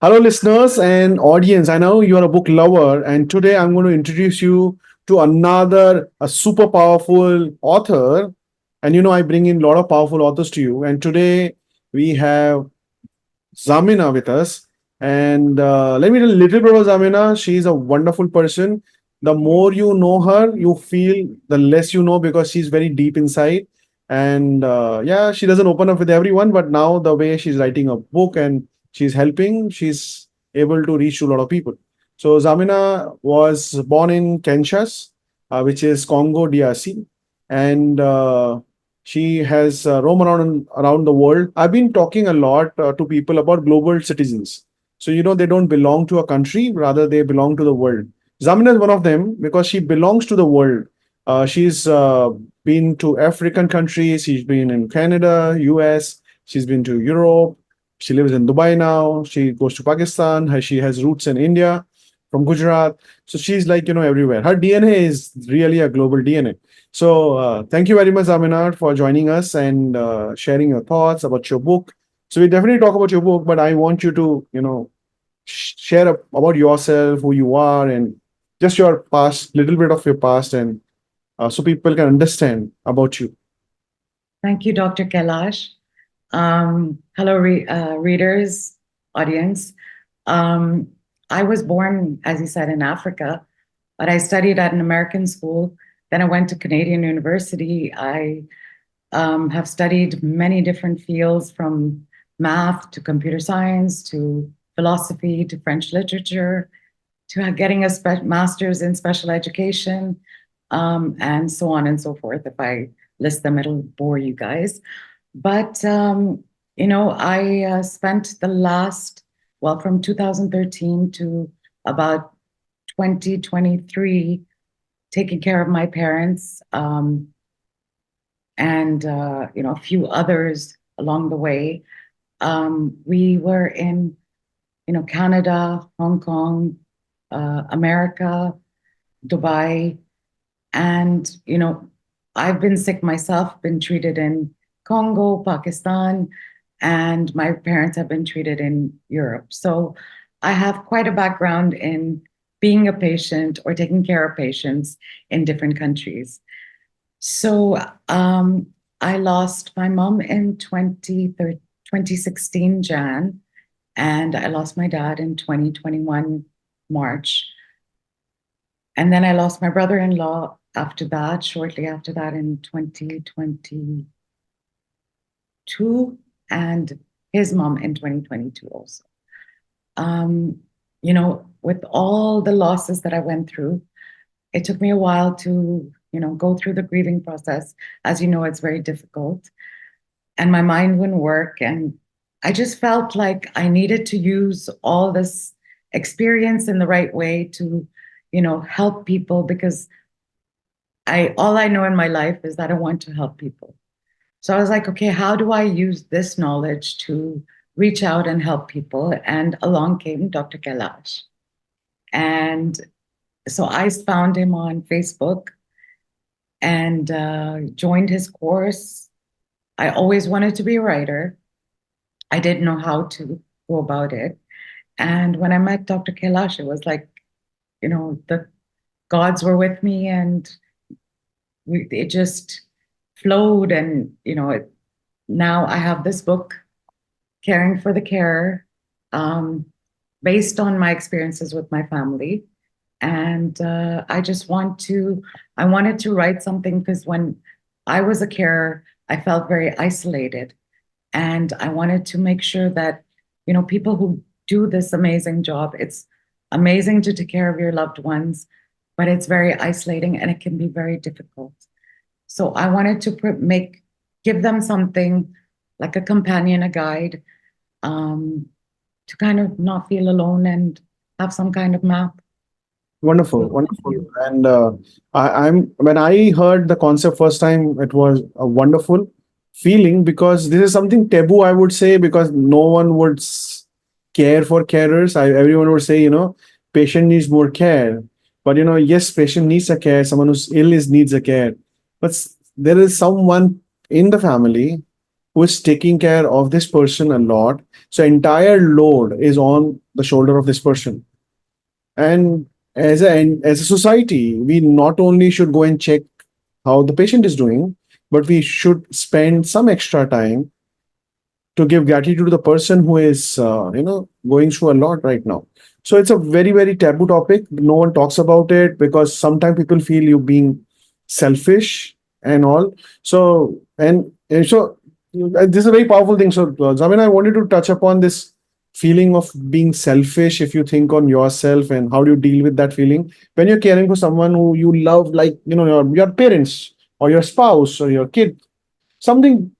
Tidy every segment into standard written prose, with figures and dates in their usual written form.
Hello, listeners and audience. I know you are a book lover, and today I'm going to introduce you to another a super powerful author. And I bring in a lot of powerful authors to you. And today we have Zamina with us. And let me tell you a little bit about Zamina. She's a wonderful person. The more you know her, you feel the less you know because she's very deep inside. And yeah, she doesn't open up with everyone, but now the way she's writing a book and she's helping, she's able to reach to a lot of people. So Zamina was born in Kinshasa, which is Congo DRC, and she has roamed around the world. I've been talking a lot to people about global citizens. So they don't belong to a country, rather they belong to the world. Zamina is one of them because she belongs to the world. She's been to African countries. She's been in Canada, US. She's been to Europe. She lives in Dubai now. She goes to Pakistan. She has roots in India from Gujarat. So she's like, everywhere. Her DNA is really a global DNA. So thank you very much, Aminat, for joining us and sharing your thoughts about your book. So we definitely talk about your book, but I want you to, share about yourself, who you are, and just your past, little bit of your past, and so people can understand about you. Thank you, Dr. Kailash. Hello, readers, audience. Um, I was born, as you said, in Africa, but I studied at an American school. Then I went to Canadian University. I have studied many different fields from math to computer science to philosophy to French literature to getting a master's in special education, and so on and so forth. If I list them, it'll bore you guys. But, I spent the last, well, from 2013 to about 2023, taking care of my parents, and, a few others along the way. We were in, Canada, Hong Kong, America, Dubai, and, I've been sick myself, been treated in Congo, Pakistan, and my parents have been treated in Europe. So I have quite a background in being a patient or taking care of patients in different countries. So I lost my mom in 2016 Jan, and I lost my dad in 2021 March. And then I lost my brother-in-law after that, shortly after that in 2022, and his mom in 2022 also. With all the losses that I went through, it took me a while to, go through the grieving process. As you know, it's very difficult. And my mind wouldn't work. And I just felt like I needed to use all this experience in the right way to, help people, because all I know in my life is that I want to help people. So I was like, okay, how do I use this knowledge to reach out and help people? And along came Dr. Kailash. And so I found him on Facebook and joined his course. I always wanted to be a writer. I didn't know how to go about it. And when I met Dr. Kailash, it was like, the gods were with me, and it just flowed. And, now I have this book, Caring for the Carer, based on my experiences with my family. And I wanted to write something because when I was a carer, I felt very isolated. And I wanted to make sure that, people who do this amazing job, it's amazing to take care of your loved ones, but it's very isolating and it can be very difficult. So I wanted to give them something like a companion, a guide, to kind of not feel alone and have some kind of map. Wonderful, wonderful. And I'm when I heard the concept first time, it was a wonderful feeling because this is something taboo, I would say, because no one would care for carers. Everyone would say, patient needs more care. But yes, patient needs a care. Someone who's ill needs a care. But there is someone in the family who is taking care of this person a lot. So entire load is on the shoulder of this person. And as a society, we not only should go and check how the patient is doing, but we should spend some extra time to give gratitude to the person who is going through a lot right now. So it's a very very taboo topic. No one talks about it because sometimes people feel you being selfish and all. So this is a very powerful thing. So Zamin, I wanted to touch upon this feeling of being selfish. If you think on yourself, and how do you deal with that feeling when you're caring for someone who you love, like your parents or your spouse or your kid, something,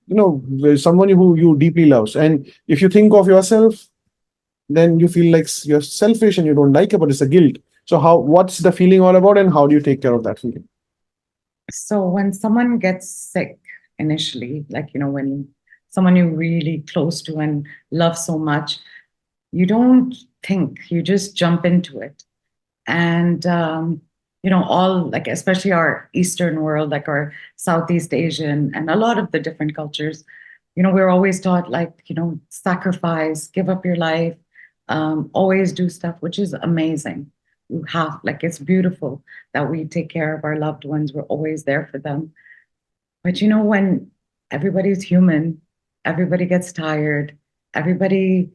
someone who you deeply loves. And if you think of yourself, then you feel like you're selfish and you don't like it, but it's a guilt. So what's the feeling all about, and how do you take care of that feeling? So when someone gets sick initially, like, when someone you're really close to and love so much, you don't think, you just jump into it. And, all like, especially our Eastern world, like our Southeast Asian and a lot of the different cultures, we're always taught, like, sacrifice, give up your life, always do stuff, which is amazing. You have, like, it's beautiful that we take care of our loved ones. We're always there for them. But when everybody's human, everybody gets tired, everybody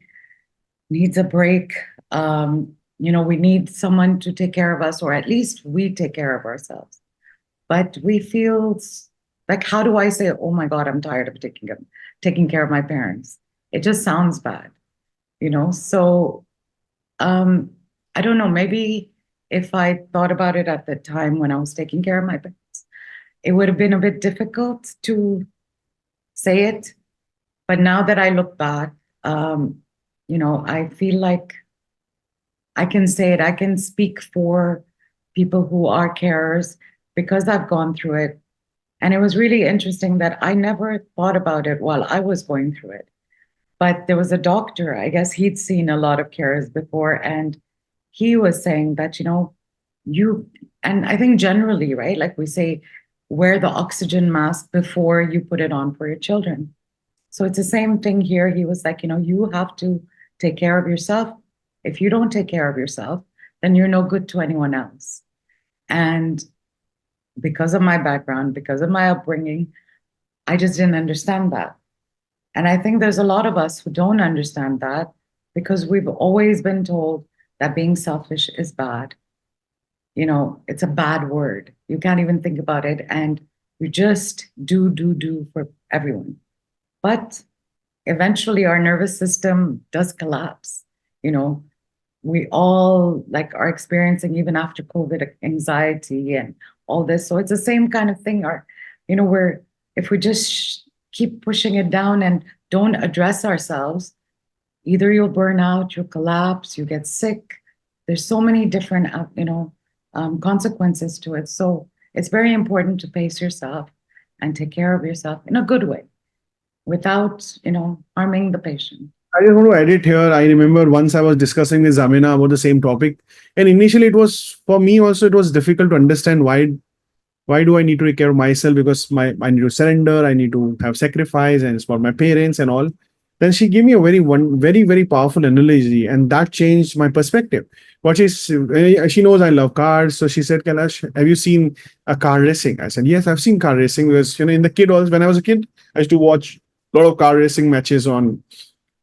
needs a break. We need someone to take care of us, or at least we take care of ourselves. But we feel like, how do I say, oh my God, I'm tired of taking care of my parents? It just sounds bad, So I don't know, maybe if I thought about it at the time when I was taking care of my parents, it would have been a bit difficult to say it. But now that I look back, I feel like I can say it. I can speak for people who are carers because I've gone through it. And it was really interesting that I never thought about it while I was going through it. But there was a doctor, I guess he'd seen a lot of carers before, and he was saying that, and I think generally, right, like we say, wear the oxygen mask before you put it on for your children. So it's the same thing here. He was like, you have to take care of yourself. If you don't take care of yourself, then you're no good to anyone else. And because of my background, because of my upbringing, I just didn't understand that. And I think there's a lot of us who don't understand that because we've always been told that being selfish is bad. It's a bad word. You can't even think about it. And you just do for everyone. But eventually our nervous system does collapse. We all like are experiencing, even after COVID, anxiety and all this. So it's the same kind of thing. Or, where if we just keep pushing it down and don't address ourselves, either you'll burn out, you'll collapse, you get sick. There's so many different, consequences to it. So it's very important to pace yourself and take care of yourself in a good way without, harming the patient. I just want to edit here. I remember once I was discussing with Zamina about the same topic, and initially it was for me also, it was difficult to understand why do I need to take care of myself, because I need to surrender, I need to have sacrifice, and it's for my parents and all. Then she gave me a very very powerful analogy, and that changed my perspective. What she knows I love cars, so she said, Kailash, have you seen a car racing? I said, yes, I've seen car racing, because in the kid also, when I was a kid, I used to watch a lot of car racing matches on,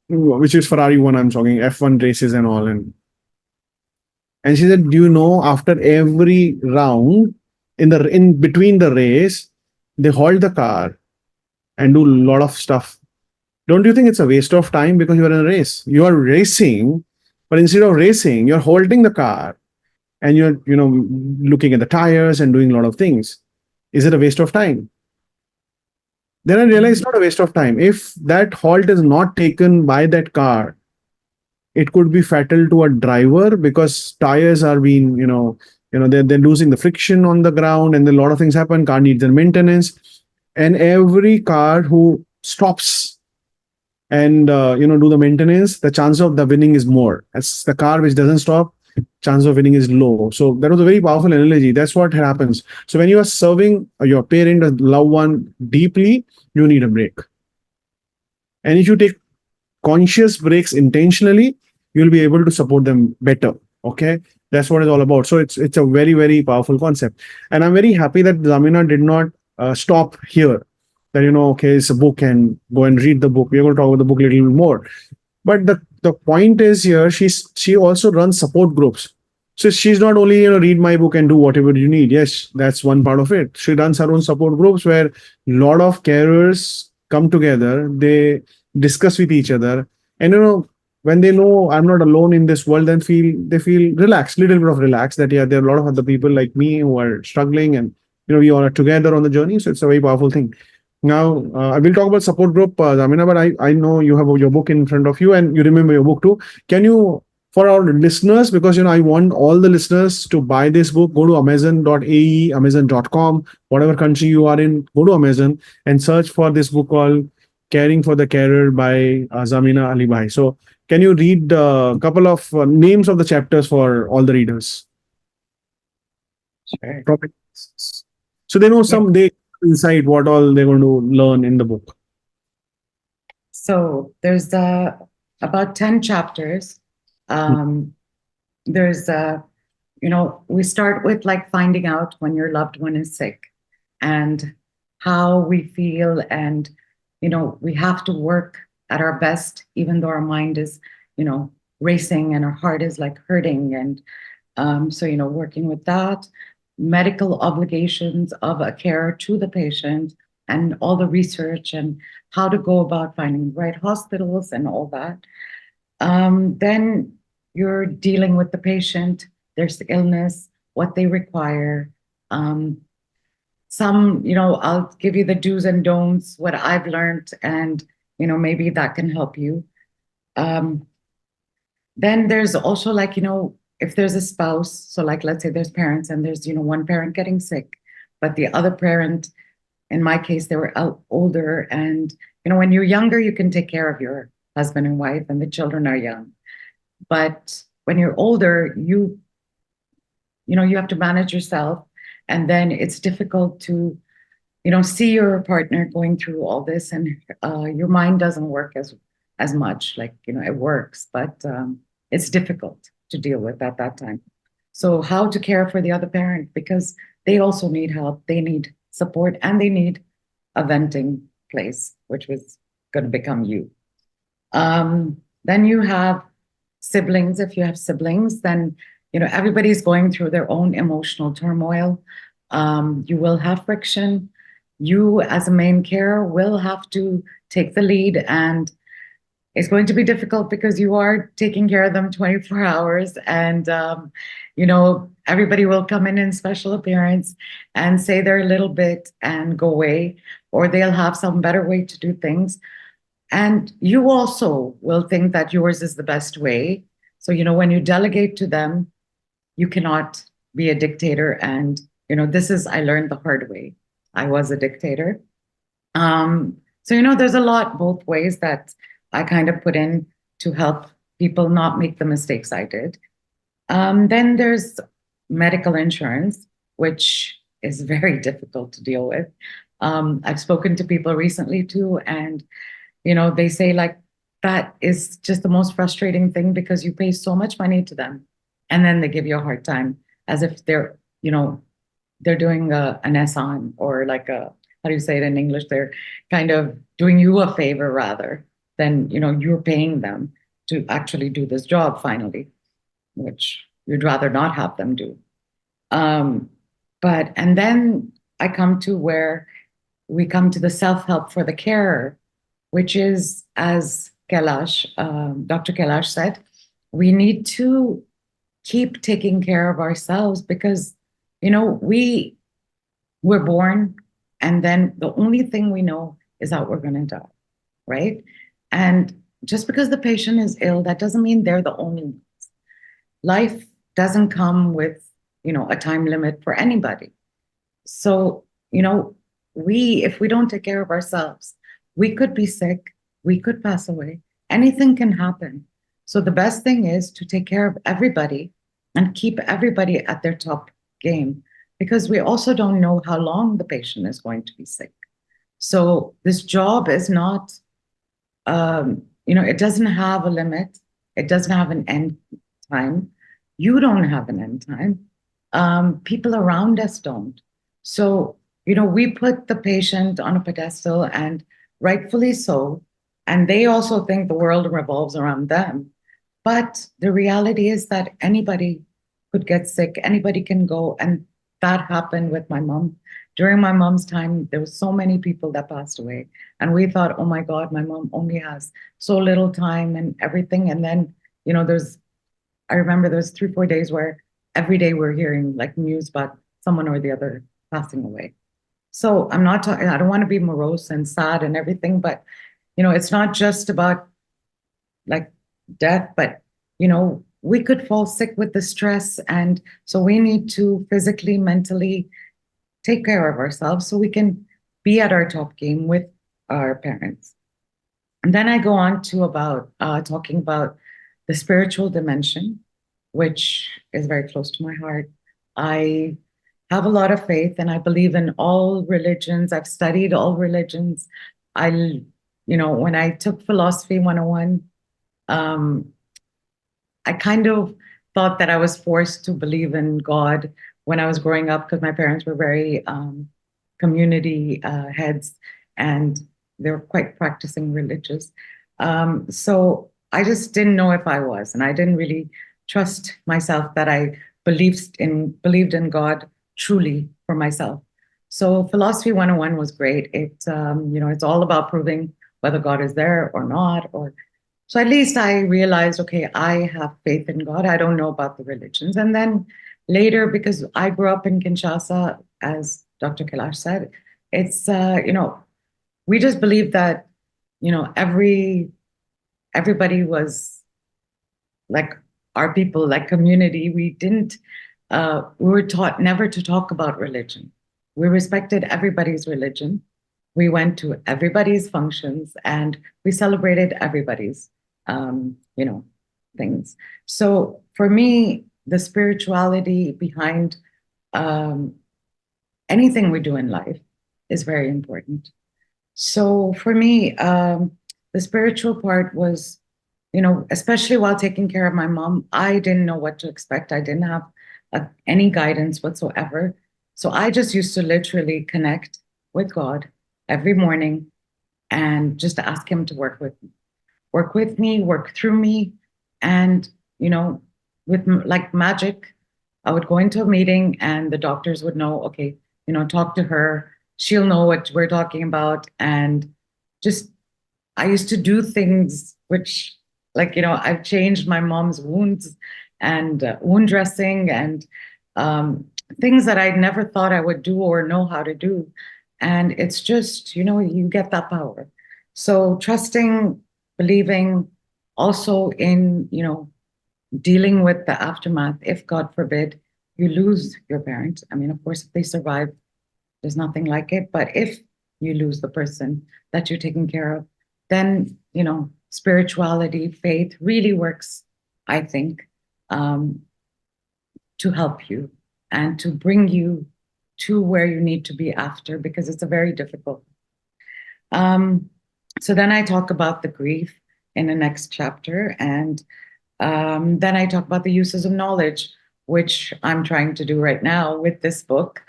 which is Ferrari one, I'm talking F1 races and all. And she said, do you know, after every round, in between the race, they halt the car and do a lot of stuff. Don't you think it's a waste of time, because you are in a race? You are racing, but instead of racing, you're halting the car and you're looking at the tires and doing a lot of things. Is it a waste of time? Then I realized it's not a waste of time. If that halt is not taken by that car, it could be fatal to a driver, because tires are being, they're losing the friction on the ground, and a lot of things happen. Car needs their maintenance, and every car who stops and do the maintenance, the chance of the winning is more. As the car which doesn't stop, chance of winning is low. So that was a very powerful analogy. That's what happens. So when you are serving your parent, a loved one deeply, you need a break. And if you take conscious breaks intentionally, you'll be able to support them better. Okay, that's what it's all about. So it's a very very powerful concept, and I'm very happy that Zamina did not stop here. That okay, it's a book and go and read the book. We're going to talk about the book a little bit more. But the point is here, she also runs support groups. So she's not only read my book and do whatever you need. Yes, that's one part of it. She runs her own support groups where a lot of carers come together. They discuss with each other, and when they know I'm not alone in this world, then they feel relaxed, little bit of relaxed. That yeah, there are a lot of other people like me who are struggling, and we all are together on the journey. So it's a very powerful thing. Now, I will talk about support group, Zamina, but I know you have your book in front of you and you remember your book too. Can you, for our listeners, because I want all the listeners to buy this book, go to amazon.ae, amazon.com, whatever country you are in, go to Amazon and search for this book called Caring for the Carer by Zamina Ali Bhai. So, can you read a couple of names of the chapters for all the readers? Sure. Probably. So they know Yeah. they inside what all they're going to learn in the book. So there's about 10 chapters. There's we start with like finding out when your loved one is sick and how we feel, and we have to work at our best even though our mind is racing and our heart is like hurting. And so working with that, medical obligations of a carer to the patient, and all the research and how to go about finding the right hospitals and all that. Then you're dealing with the patient, there's the illness, what they require. I'll give you the do's and don'ts, what I've learned, and maybe that can help you. Then there's also like, if there's a spouse, so like let's say there's parents and there's one parent getting sick, but the other parent, in my case, they were older, and when you're younger, you can take care of your husband and wife, and the children are young. But when you're older, you have to manage yourself, and then it's difficult to see your partner going through all this, and your mind doesn't work as much. Like it works, but it's difficult to deal with at that time. So how to care for the other parent, because they also need help, they need support, and they need a venting place, which was going to become you. Then you have siblings. If you have siblings, then everybody's going through their own emotional turmoil. You will have friction. You, as a main carer, will have to take the lead, and it's going to be difficult because you are taking care of them 24 hours, and everybody will come in special appearance and say their little bit and go away, or they'll have some better way to do things. And you also will think that yours is the best way. So, when you delegate to them, you cannot be a dictator. And, I learned the hard way. I was a dictator. So, there's a lot both ways that I kind of put in to help people not make the mistakes I did. Then there's medical insurance, which is very difficult to deal with. I've spoken to people recently too, and they say like that is just the most frustrating thing, because you pay so much money to them, and then they give you a hard time as if they're doing an S-on, or like a, how do you say it in English? They're kind of doing you a favor rather than you're paying them to actually do this job finally, which you'd rather not have them do. And then I come to where we come to the self-help for the carer, which is, as Dr. Kailash said, we need to keep taking care of ourselves, because, we're born, and then the only thing we know is that we're going to die, right? And just because the patient is ill, that doesn't mean they're the only ones. Life doesn't come with, a time limit for anybody. So, if we don't take care of ourselves, we could be sick, we could pass away, anything can happen. So the best thing is to take care of everybody and keep everybody at their top game, because we also don't know how long the patient is going to be sick. So this job is not it doesn't have a limit. It doesn't have an end time. You don't have an end time. People around us don't. So, we put the patient on a pedestal, and rightfully so. And they also think the world revolves around them. But the reality is that anybody could get sick, anybody can go. And that happened with my mom. During my mom's time, there were so many people that passed away. And we thought, oh my God, my mom only has so little time and everything. And then, I remember there's 3, 4 days where every day we're hearing like news about someone or the other passing away. So I'm not talking, I don't want to be morose and sad and everything, but, it's not just about like death, but, we could fall sick with the stress. And so we need to physically, mentally take care of ourselves so we can be at our top game with our parents. And then I go on to about talking about the spiritual dimension, which is very close to my heart. I have a lot of faith and I believe in all religions. I've studied all religions. When I took Philosophy 101, I kind of thought that I was forced to believe in God when I was growing up because my parents were very community heads and they were quite practicing religious. So I just didn't know if I was, and I didn't really trust myself that I believed in God truly for myself. So Philosophy 101 was great. It's all about proving whether God is there or not, or so at least I realized, okay, I have faith in God. I don't know about the religions. And then later, because I grew up in Kinshasa, as Dr. Kailash said, it's we just believed that, everybody was like our people, like community. We were taught never to talk about religion. We respected everybody's religion. We went to everybody's functions and we celebrated everybody's, things. So for me, the spirituality behind anything we do in life is very important. So for me, the spiritual part was, especially while taking care of my mom, I didn't know what to expect. I didn't have any guidance whatsoever. So I just used to literally connect with God every morning and just ask him to work with me, work through me. And, with like magic, I would go into a meeting and the doctors would know, okay, talk to her. She'll know what we're talking about. And just, I used to do things which, like, I've changed my mom's wounds and wound dressing and things that I never thought I would do or know how to do. And it's just, you get that power. So trusting, believing, also in, dealing with the aftermath, if God forbid you lose your parent. I mean, of course, if they survive, there's nothing like it. But if you lose the person that you're taking care of, then, spirituality, faith really works, I think, to help you and to bring you to where you need to be after, because it's a very difficult. So then I talk about the grief in the next chapter. And then I talk about the uses of knowledge, which I'm trying to do right now with this book.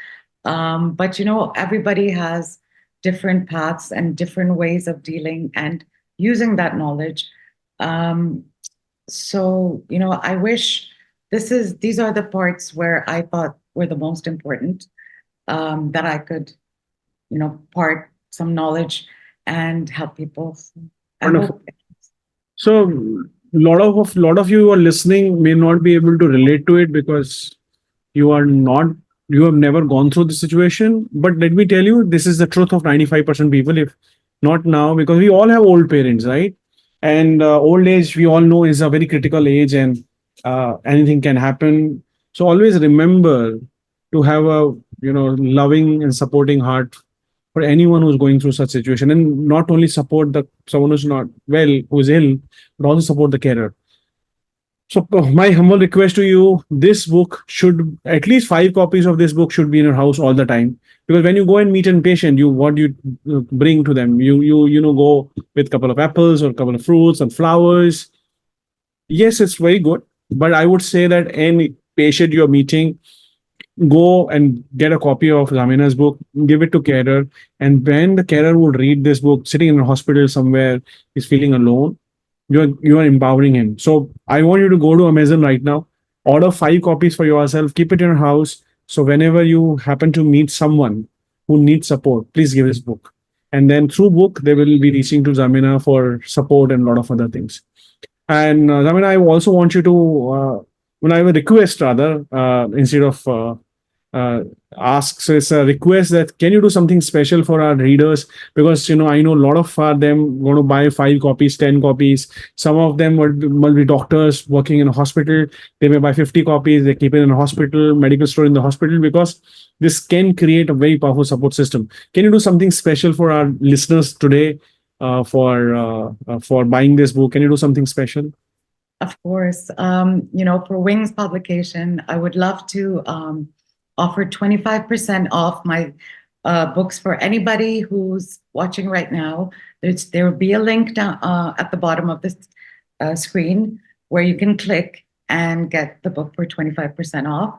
But, everybody has different paths and different ways of dealing and using that knowledge. So, I wish these are the parts where I thought were the most important, that I could, part some knowledge and help people. I Wonderful. hope. So lot of you who are listening may not be able to relate to it because you are not you have never gone through the situation. But let me tell you, this is the truth of 95% people. If not now, because we all have old parents, right? And old age, we all know, is a very critical age, and anything can happen. So always remember to have a loving and supporting heart for anyone who's going through such situation, and not only support the someone who's not well, who's ill, but also support the carer. So my humble request to you, this book should, at least 5 copies of this book should be in your house all the time. Because when you go and meet a patient, you what you bring to them, you go with a couple of apples or a couple of fruits and flowers. Yes, it's very good, but I would say that any patient you're meeting, go and get a copy of Zamina's book, give it to carer, and when the carer would read this book, sitting in a hospital somewhere, is feeling alone, you are empowering him. So I want you to go to Amazon right now, order 5 copies for yourself, keep it in your house. So whenever you happen to meet someone who needs support, please give this book. And then through book, they will be reaching to Zamina for support and a lot of other things. And Zamina, I also want you to, when I have a request rather, instead of uh, asks, so it's a request that can you do something special for our readers, because I know a lot of them going to buy 5 copies, 10 copies. Some of them will be doctors working in a hospital. They may buy 50 copies, they keep it in a hospital, medical store in the hospital, because this can create a very powerful support system. Can you do something special for our listeners today, for buying this book? Can you do something special? Of course, for Wings publication, I would love to offer 25% off my books for anybody who's watching right now. There will be a link down at the bottom of this screen where you can click and get the book for 25% off.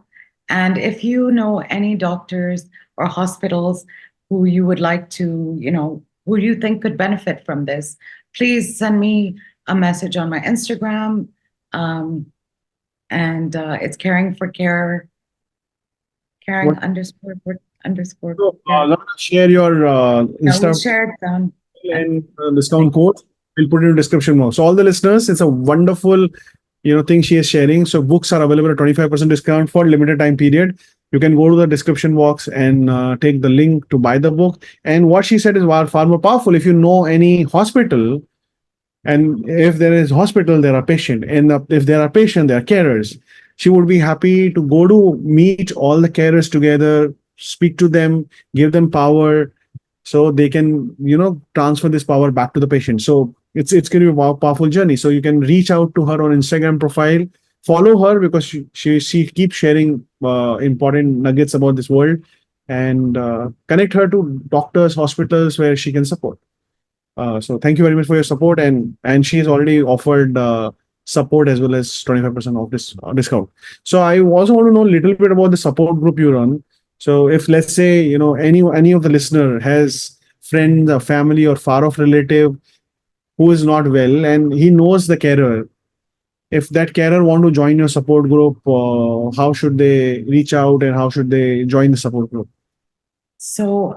And if you know any doctors or hospitals who you would like to, who you think could benefit from this, please send me a message on my Instagram. And it's caring for care, caring What? underscore underscore So, care. let me share your Yeah, we'll Insta share it down at and the discount code. We'll put it in the description box. So all the listeners, it's a wonderful, thing she is sharing. So books are available at 25% discount for limited time period. You can go to the description box and take the link to buy the book. And what she said is far more powerful. If you know any hospital, and if there is hospital, there are patient, and if there are patient, there are carers. She would be happy to go to meet all the carers together, speak to them, give them power, so they can transfer this power back to the patient. So it's going to be a powerful journey. So you can reach out to her on Instagram profile, follow her, because she keeps sharing important nuggets about this world, and connect her to doctors, hospitals where she can support. So thank you very much for your support, and she has already offered support as well as 25% off this discount. So I also want to know a little bit about the support group you run. So if, let's say, any of the listener has friends, a family, or far off relative who is not well and he knows the carer, if that carer want to join your support group, how should they reach out and how should they join the support group? So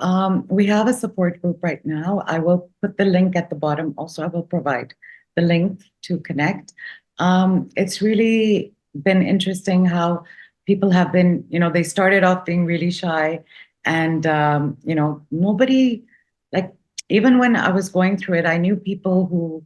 we have a support group right now. I will put the link at the bottom. Also, I will provide the link to connect. It's really been interesting how people have been, they started off being really shy, and nobody, like, even when I was going through it, I knew people who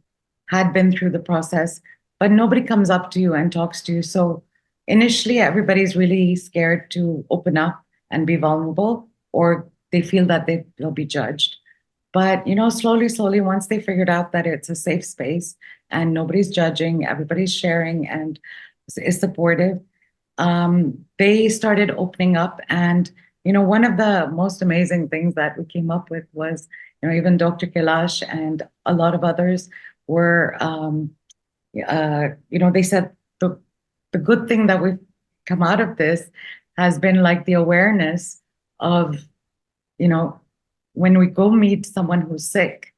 had been through the process, but nobody comes up to you and talks to you. So initially, everybody's really scared to open up and be vulnerable, or they feel that they'll be judged. But slowly, once they figured out that it's a safe space and nobody's judging, everybody's sharing and is supportive, they started opening up. And one of the most amazing things that we came up with was, even Dr. Kailash and a lot of others were, they said the good thing that we've come out of this has been like the awareness of, when we go meet someone who's sick,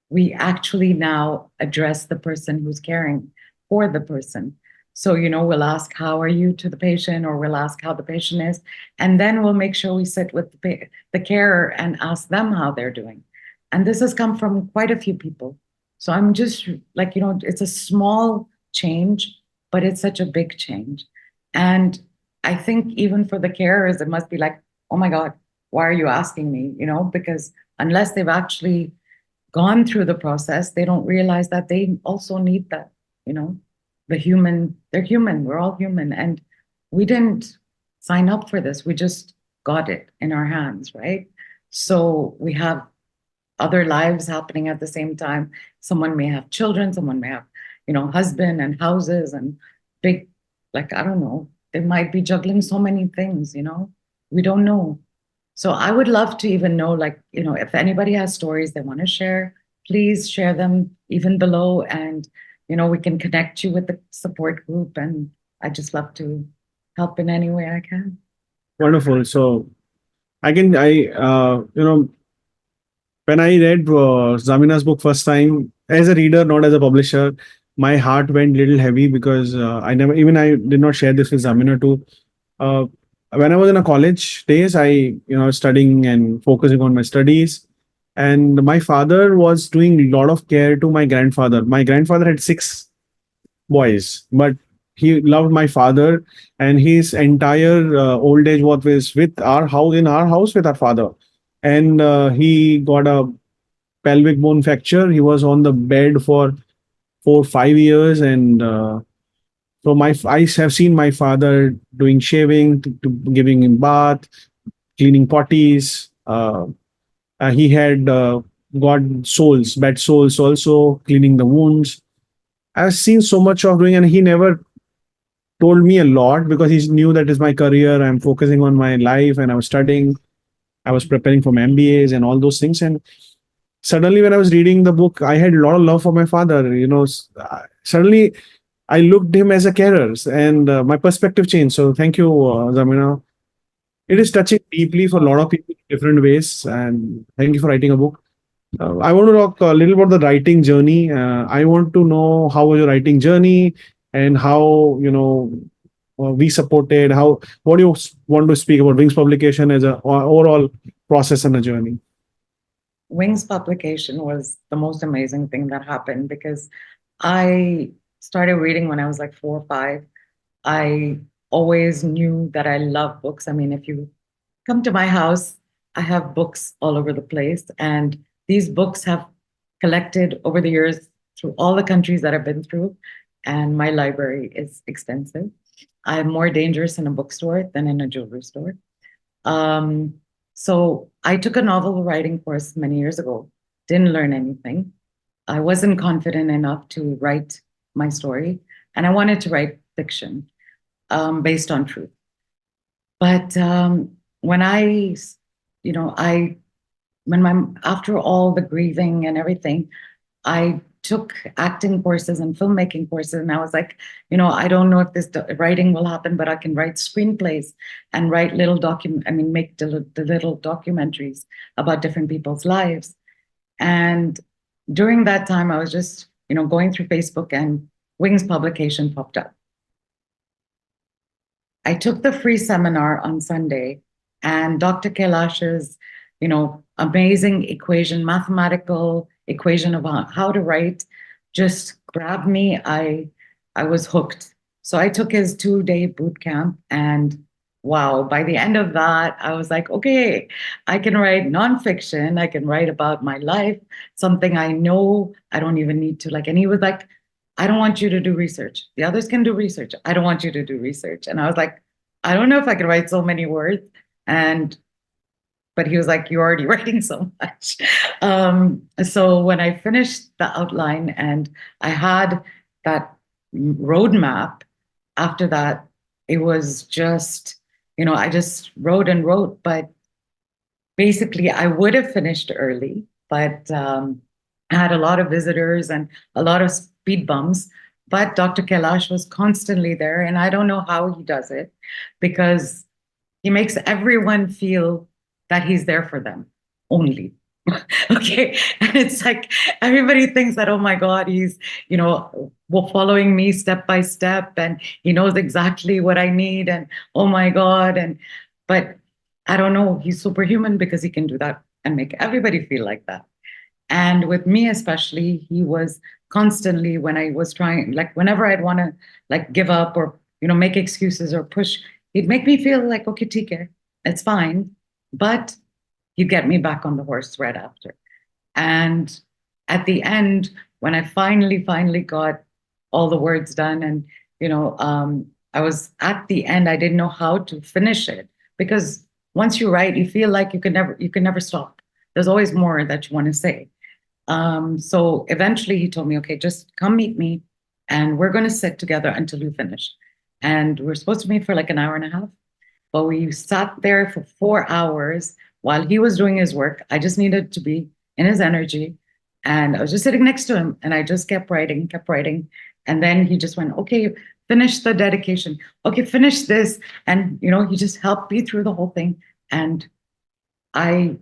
we actually now address the person who's caring for the person. So, we'll ask, how are you to the patient, or we'll ask how the patient is. And then we'll make sure we sit with the carer and ask them how they're doing. And this has come from quite a few people. So I'm just like, it's a small change, but it's such a big change. And I think even for the carers, it must be like, oh my God, why are you asking me? Because unless they've actually gone through the process, they don't realize that they also need that, they're human, we're all human. And we didn't sign up for this. We just got it in our hands, right? So we have other lives happening at the same time. Someone may have children, someone may have, husband and houses and big, like, I don't know, they might be juggling so many things, we don't know. So I would love to even know, like, if anybody has stories they want to share, please share them even below. And, we can connect you with the support group. And I just love to help in any way I can. Wonderful. So when I read Zamina's book first time as a reader, not as a publisher, my heart went little heavy because I did not share this with Zamina too. Uh, when I was in a college days, studying and focusing on my studies, and my father was doing a lot of care to my grandfather. My grandfather had six boys, but he loved my father, and his entire old age was with our house in our house with our father, and he got a pelvic bone fracture. He was on the bed for 4 5 years, and I have seen my father doing shaving, to giving him bath, cleaning potties. He had got soles, bed soles, also cleaning the wounds. I've seen so much of doing, and he never told me a lot because he knew that is my career. I'm focusing on my life, and I was studying. I was preparing for my MBAs and all those things. And suddenly, when I was reading the book, I had a lot of love for my father. Suddenly I looked him as a carer, and my perspective changed. So thank you, Zamina. It is touching deeply for a lot of people in different ways. And thank you for writing a book. I want to talk a little about the writing journey. I want to know how was your writing journey, and how we supported. How what do you want to speak about Wings publication as a overall process and a journey? Wings publication was the most amazing thing that happened because I started reading when I was like 4 or 5. I always knew that I love books. I mean, if you come to my house, I have books all over the place. And these books have collected over the years through all the countries that I've been through. And my library is extensive. I'm more dangerous in a bookstore than in a jewelry store. Um, so I took a novel writing course many years ago, didn't learn anything. I wasn't confident enough to write my story, and I wanted to write fiction based on truth. But when I, you know, I when my after all the grieving and everything, I took acting courses and filmmaking courses, and I was like, I don't know if this writing will happen, but I can write screenplays and write little document. I mean, make the little documentaries about different people's lives. And during that time, I was just, going through Facebook, and Wings publication popped up. I took the free seminar on Sunday, and Dr. Kailash's, amazing equation, mathematical equation about how to write, just grabbed me. I was hooked. So I took his 2-day boot camp, and wow, by the end of that, I was like, okay, I can write nonfiction. I can write about my life, something I know. I don't even need to like. And he was like, I don't want you to do research. The others can do research. I don't want you to do research. And I was like, I don't know if I can write so many words. And but he was like, you're already writing so much. So when I finished the outline and I had that roadmap, after that, it was just, I just wrote and wrote. But basically, I would have finished early, but I had a lot of visitors and a lot of speed bumps. But Dr. Kailash was constantly there, and I don't know how he does it because he makes everyone feel that he's there for them only. Okay. And it's like everybody thinks that, oh my God, he's, following me step by step, and he knows exactly what I need. And oh my God. But I don't know, he's superhuman because he can do that and make everybody feel like that. And with me, especially, he was constantly, when I was trying, like whenever I'd want to like give up or, make excuses or push, he'd make me feel like, okay, TK, it's fine. But he'd get me back on the horse right after. And at the end, when I finally got all the words done, and I was at the end, I didn't know how to finish it because once you write, you feel like you can never stop. There's always more that you want to say. So eventually he told me, okay, just come meet me. and we're going to sit together until you finish. And we're supposed to meet for like an hour and a half, but we sat there for 4 hours while he was doing his work. I just needed to be in his energy. And I was just sitting next to him and I just kept writing, kept writing. And then he just went, okay, finish the dedication. Okay, finish this. And, he just helped me through the whole thing. And I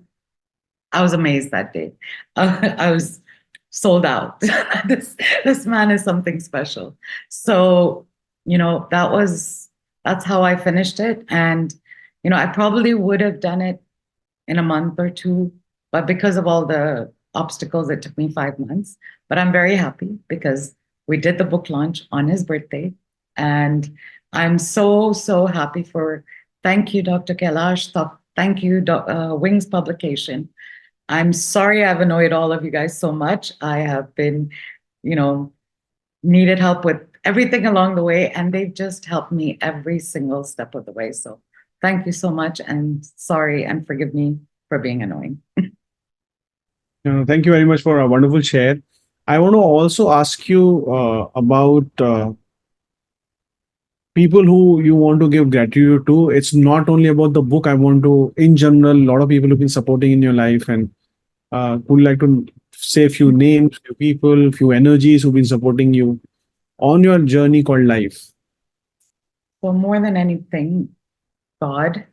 I was amazed that day. I was sold out. This man is something special. So, that's how I finished it. And, I probably would have done it in a month or two, but because of all the obstacles, it took me 5 months. But I'm very happy because we did the book launch on his birthday. And I'm so, so happy for, thank you, Dr. Kailash. Thank you, Wings Publication. I'm sorry I've annoyed all of you guys so much. I have been, you know, needed help with everything along the way, and they've just helped me every single step of the way. So thank you so much, and sorry and forgive me for being annoying. Thank you very much for a wonderful share. I want to also ask you about people who you want to give gratitude to. It's not only about the book. I want to, in general, a lot of people who've been supporting in your life, and would like to say a few names, few people, few energies who've been supporting you on your journey called life. So more than anything, God,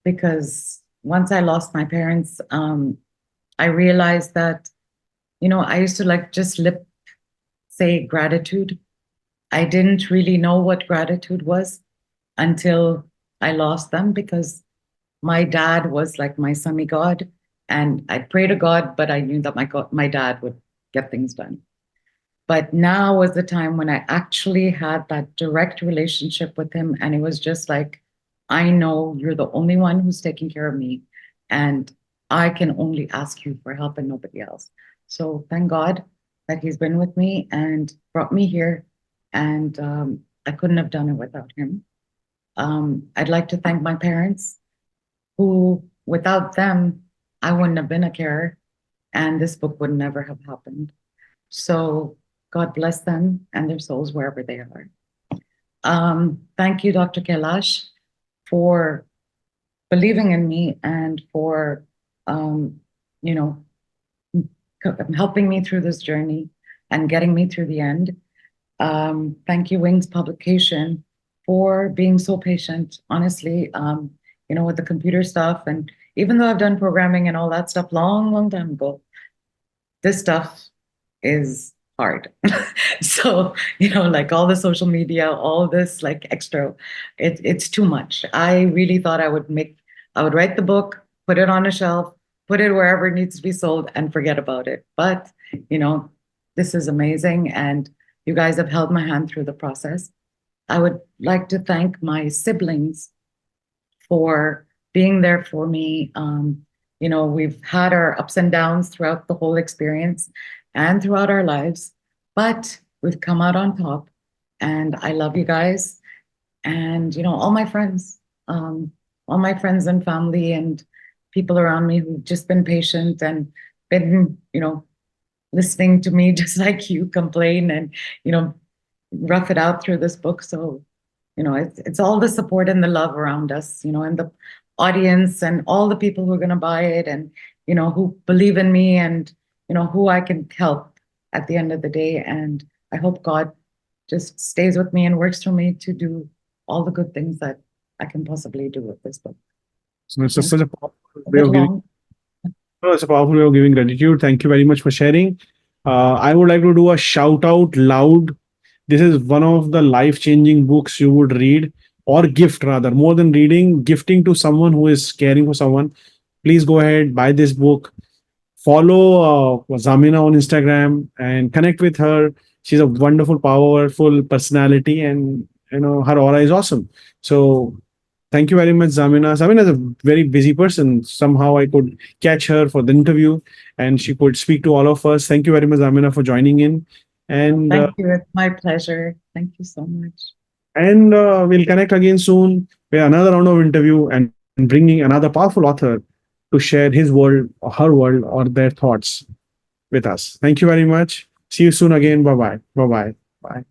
because once I lost my parents, I realized that, I used to like just lip say gratitude. I didn't really know what gratitude was until I lost them, because my dad was like my semi-god, and I'd pray to God, but I knew that my dad would get things done. But now was the time when I actually had that direct relationship with him, and it was just like, I know you're the only one who's taking care of me, and I can only ask you for help and nobody else. So thank God that he's been with me and brought me here, and I couldn't have done it without him. I'd like to thank my parents, who, without them, I wouldn't have been a carer, and this book would never have happened. So God bless them and their souls wherever they are. Thank you, Dr. Kailash, for believing in me and for, you know, helping me through this journey and getting me through the end. Thank you, Wings Publication, for being so patient, honestly, with the computer stuff. And even though I've done programming and all that stuff long, long time ago, this stuff is hard. So, like all the social media, all this like extra, it's too much. I really thought I would write the book, put it on a shelf, put it wherever it needs to be sold, and forget about it. But, this is amazing. And you guys have held my hand through the process. I would like to thank my siblings for being there for me. We've had our ups and downs throughout the whole experience and throughout our lives, but we've come out on top. And I love you guys. And, all my friends and family and people around me who've just been patient and been, listening to me just like you complain and, rough it out through this book. So, it's all the support and the love around us, and the audience and all the people who are going to buy it and, who believe in me and, who I can help at the end of the day. And I hope God just stays with me and works for me to do all the good things that I can possibly do with this book. So it's such a powerful A way bit of giving. long. No, it's a powerful way of giving gratitude. Thank you very much for sharing. I would like to do a shout out loud. This is one of the life changing books you would read or gift, rather, more than reading, gifting to someone who is caring for someone. Please go ahead, buy this book. Follow Zamina on Instagram and connect with her. She's a wonderful, powerful personality, and her aura is awesome. So thank you very much, Zamina. Zamina is a very busy person. Somehow I could catch her for the interview, and she could speak to all of us. Thank you very much, Zamina, for joining in. And Thank you. It's my pleasure. Thank you so much. we'll connect again soon with another round of interview and bringing another powerful author to share his world or her world or their thoughts with us. Thank you very much. See you soon again. Bye bye. Bye bye. Bye.